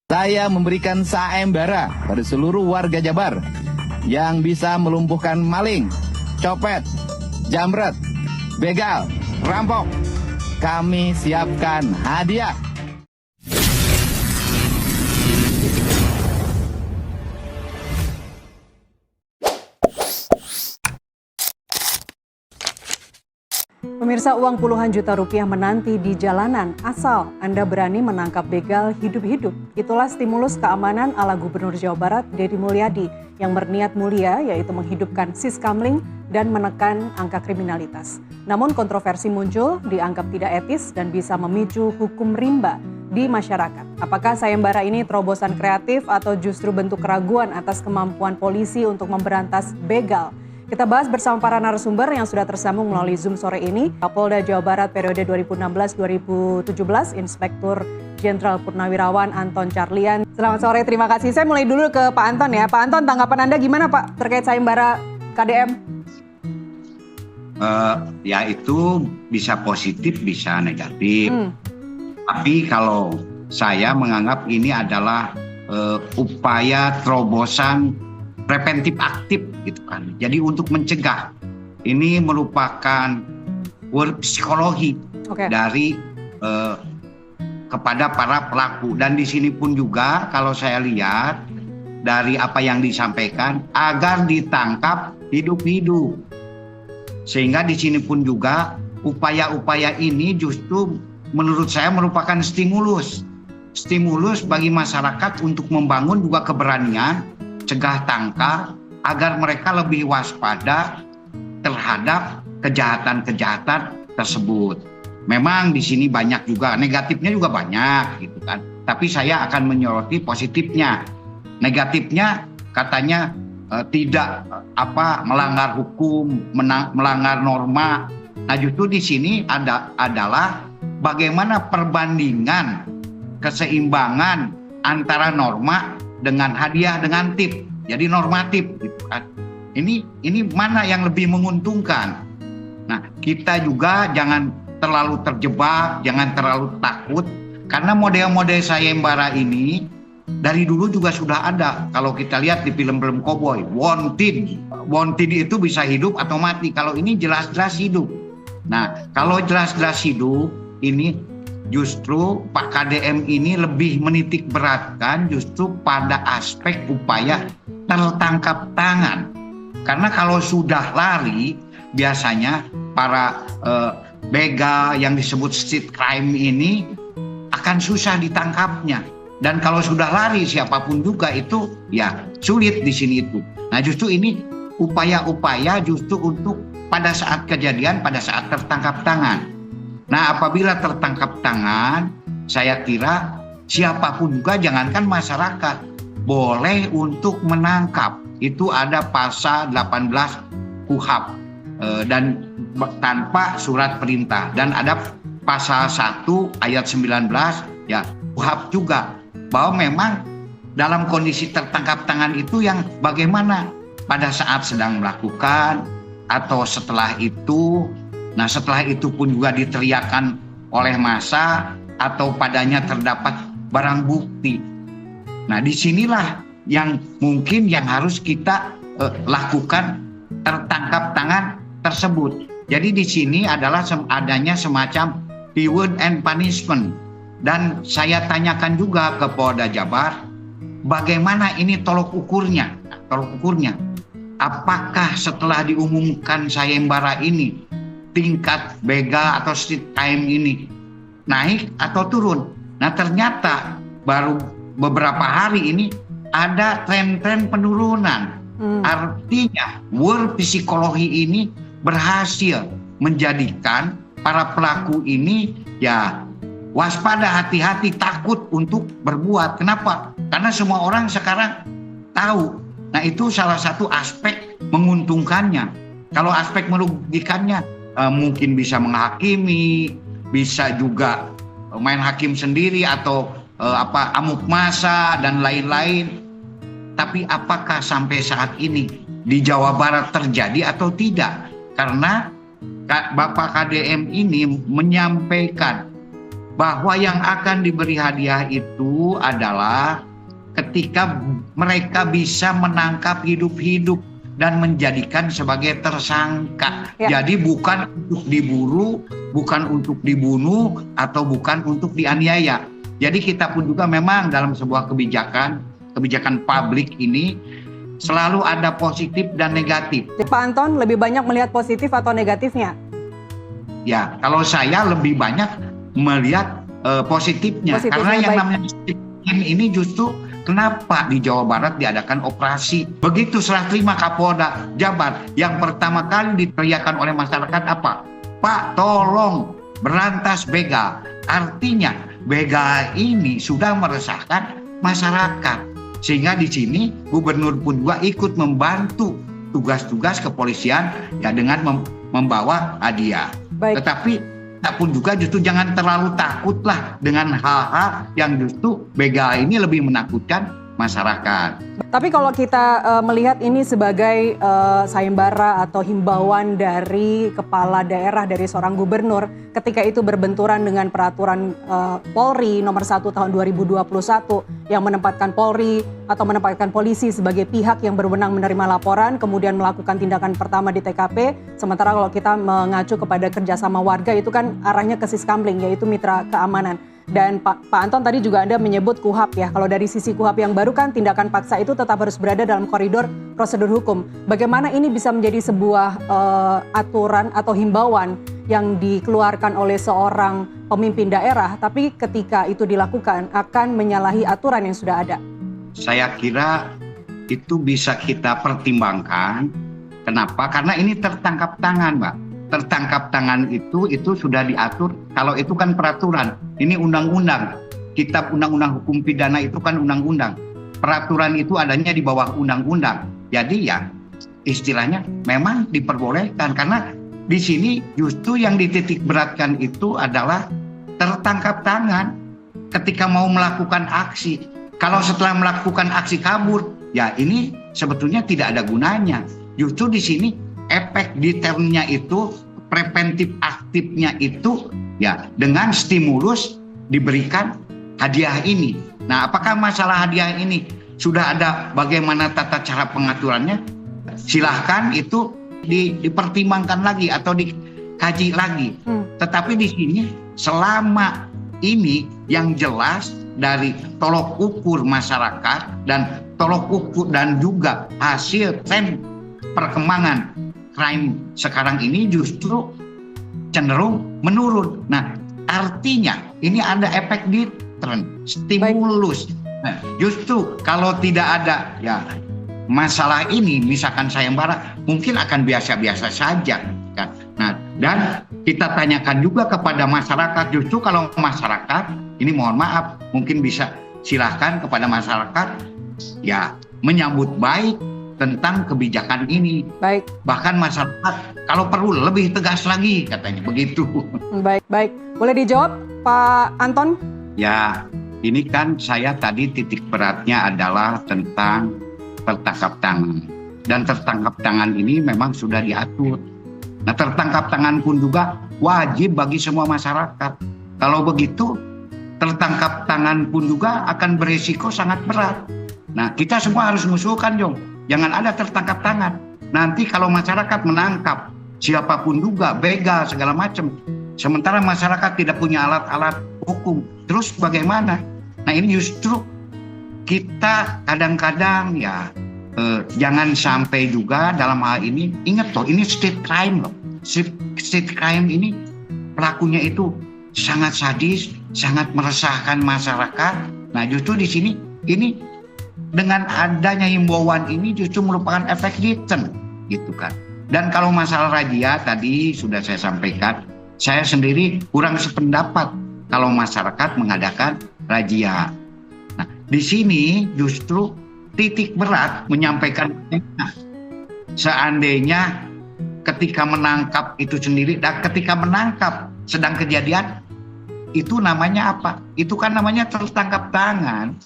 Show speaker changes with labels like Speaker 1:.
Speaker 1: Saya memberikan sayembara pada seluruh warga Jabar yang bisa melumpuhkan maling, copet, jamret, begal, rampok. Kami siapkan hadiah.
Speaker 2: Pemirsa, uang puluhan juta rupiah menanti di jalanan asal Anda berani menangkap begal hidup-hidup. Itulah stimulus keamanan ala Gubernur Jawa Barat Deddy Mulyadi yang berniat mulia, yaitu menghidupkan siskamling dan menekan angka kriminalitas. Namun kontroversi muncul, dianggap tidak etis dan bisa memicu hukum rimba di masyarakat. Apakah sayembara ini terobosan kreatif atau justru bentuk keraguan atas kemampuan polisi untuk memberantas begal? Kita bahas bersama para narasumber yang sudah tersambung melalui Zoom sore ini. Kapolda Jawa Barat periode 2016-2017, Inspektur Jenderal Purnawirawan Anton Carlyan. Selamat sore, terima kasih. Saya mulai dulu ke Pak Anton ya. Pak Anton, tanggapan Anda gimana Pak terkait sayembara KDM?
Speaker 3: Ya itu bisa positif, bisa negatif. Tapi kalau saya menganggap ini adalah upaya terobosan preventif aktif gitu kan. Jadi untuk mencegah, ini merupakan work psikologi dari kepada para pelaku. Dan di sini pun juga kalau saya lihat dari apa yang disampaikan agar ditangkap hidup-hidup. Sehingga di sini pun juga upaya-upaya ini justru menurut saya merupakan stimulus bagi masyarakat untuk membangun juga keberanian, cegah tangkal, agar mereka lebih waspada terhadap kejahatan-kejahatan tersebut. Memang di sini banyak juga negatifnya juga banyak gitu kan. Tapi saya akan menyoroti positifnya. Negatifnya katanya tidak melanggar hukum, melanggar norma. Nah justru di sini adalah bagaimana perbandingan keseimbangan antara norma dengan hadiah dengan tip. Jadi normatif gitu kan. Ini mana yang lebih menguntungkan? Nah, kita juga jangan terlalu terjebak, jangan terlalu takut karena model-model sayembara ini dari dulu juga sudah ada. Kalau kita lihat di film-film koboi, wanted itu bisa hidup atau mati. Kalau ini jelas-jelas hidup. Nah, kalau jelas-jelas hidup ini justru Pak KDM ini lebih menitik beratkan justru pada aspek upaya tertangkap tangan. Karena kalau sudah lari, biasanya para begal yang disebut street crime ini akan susah ditangkapnya. Dan kalau sudah lari siapapun juga itu ya sulit di sini itu. Nah justru ini upaya-upaya justru untuk pada saat kejadian, pada saat tertangkap tangan. Nah apabila tertangkap tangan, saya kira siapapun juga, jangankan masyarakat, boleh untuk menangkap. Itu ada pasal 18 KUHP dan tanpa surat perintah. Dan ada pasal 1 ayat 19 ya KUHP juga. Bahwa memang dalam kondisi tertangkap tangan itu yang bagaimana pada saat sedang melakukan atau setelah itu. Nah setelah itu pun juga diteriakan oleh massa atau padanya terdapat barang bukti. Nah disinilah yang mungkin yang harus kita lakukan tertangkap tangan tersebut. Jadi di sini adalah adanya semacam reward and punishment. Dan saya tanyakan juga ke Polda Jabar, bagaimana ini tolok ukurnya? Apakah setelah diumumkan sayembara ini, tingkat begal atau street crime ini naik atau turun? Nah ternyata baru beberapa hari ini ada tren-tren penurunan. Artinya war psikologi ini berhasil menjadikan para pelaku ini ya waspada, hati-hati, takut untuk berbuat. Kenapa? Karena semua orang sekarang tahu. Nah itu salah satu aspek menguntungkannya. Kalau aspek merugikannya mungkin bisa menghakimi, bisa juga main hakim sendiri atau amuk massa dan lain-lain. Tapi apakah sampai saat ini di Jawa Barat terjadi atau tidak? Karena Bapak KDM ini menyampaikan bahwa yang akan diberi hadiah itu adalah ketika mereka bisa menangkap hidup-hidup dan menjadikan sebagai tersangka.
Speaker 2: Ya.
Speaker 3: Jadi bukan untuk diburu, bukan untuk dibunuh, atau bukan untuk dianiaya. Jadi kita pun juga memang dalam sebuah kebijakan publik ini selalu ada positif dan negatif.
Speaker 2: Pak Anton lebih banyak melihat positif atau negatifnya?
Speaker 3: Ya, kalau saya lebih banyak melihat positifnya. Karena yang namanya sistem ini justru kenapa di Jawa Barat diadakan operasi. Begitu serah terima Kapolda Jabar, yang pertama kali diteriakan oleh masyarakat apa? Pak, tolong berantas begal. Artinya begal ini sudah meresahkan masyarakat. Sehingga di sini gubernur pun juga ikut membantu tugas-tugas kepolisian ya dengan membawa hadiah.
Speaker 2: Baik.
Speaker 3: Tetapi kita pun juga justru jangan terlalu takutlah dengan hal-hal yang justru begal ini lebih menakutkan masyarakat.
Speaker 2: Tapi kalau kita melihat ini sebagai sayembara atau himbauan dari kepala daerah, dari seorang gubernur, ketika itu berbenturan dengan peraturan Polri nomor 1 tahun 2021 yang menempatkan Polri atau menempatkan polisi sebagai pihak yang berwenang menerima laporan, kemudian melakukan tindakan pertama di TKP, sementara kalau kita mengacu kepada kerjasama warga itu kan arahnya ke Siskamling, yaitu mitra keamanan. Dan Pak Anton tadi juga Anda menyebut KUHAP ya, kalau dari sisi KUHAP yang baru kan tindakan paksa itu tetap harus berada dalam koridor prosedur hukum. Bagaimana ini bisa menjadi sebuah aturan atau himbauan yang dikeluarkan oleh seorang pemimpin daerah, tapi ketika itu dilakukan akan menyalahi aturan yang sudah ada?
Speaker 3: Saya kira itu bisa kita pertimbangkan. Kenapa? Karena ini tertangkap tangan, Mbak. Tertangkap tangan itu sudah diatur. Kalau itu kan peraturan, ini undang-undang. Kitab undang-undang hukum pidana itu kan undang-undang. Peraturan itu adanya di bawah undang-undang. Jadi ya istilahnya memang diperbolehkan, karena di sini justru yang dititik beratkan itu adalah tertangkap tangan ketika mau melakukan aksi. Kalau setelah melakukan aksi kabur, ya ini sebetulnya tidak ada gunanya. Justru di sini efek deternya itu, preventif aktifnya itu ya dengan stimulus diberikan hadiah ini. Nah, apakah masalah hadiah ini sudah ada bagaimana tata cara pengaturannya? Silahkan itu dipertimbangkan lagi atau dikaji lagi. Tetapi di sini selama ini yang jelas dari tolok ukur masyarakat dan tolok ukur dan juga hasil tren perkembangan crime sekarang ini justru cenderung menurun. Nah, artinya ini ada efek deterrent, stimulus. Nah, justru kalau tidak ada ya masalah ini, misalkan sayembara, mungkin akan biasa-biasa saja kan. Nah, dan kita tanyakan juga kepada masyarakat, justru kalau masyarakat ini mohon maaf, mungkin bisa silahkan kepada masyarakat ya menyambut baik tentang kebijakan ini.
Speaker 2: Baik.
Speaker 3: Bahkan masyarakat kalau perlu lebih tegas lagi katanya begitu.
Speaker 2: Baik. Boleh dijawab Pak Anton?
Speaker 3: Ya, ini kan saya tadi titik beratnya adalah tentang tertangkap tangan. Dan tertangkap tangan ini memang sudah diatur. Nah, tertangkap tangan pun juga wajib bagi semua masyarakat. Kalau begitu, tertangkap tangan pun juga akan beresiko sangat berat. Nah, kita semua harus mengusulkan, Jong. Jangan ada tertangkap tangan. Nanti kalau masyarakat menangkap siapapun juga, begal segala macam, sementara masyarakat tidak punya alat-alat hukum, terus bagaimana? Nah, ini justru kita kadang-kadang ya jangan sampai juga dalam hal ini, ingat loh, ini state crime loh. State crime ini pelakunya itu sangat sadis, sangat meresahkan masyarakat. Nah, justru di sini ini dengan adanya himbauan ini justru merupakan efek deterrent gitu kan. Dan kalau masalah razia tadi sudah saya sampaikan, saya sendiri kurang sependapat kalau masyarakat mengadakan razia. Nah, di sini justru titik berat menyampaikan seandainya ketika menangkap itu sendiri dan ketika menangkap sedang kejadian itu namanya apa? Itu kan namanya tertangkap tangan.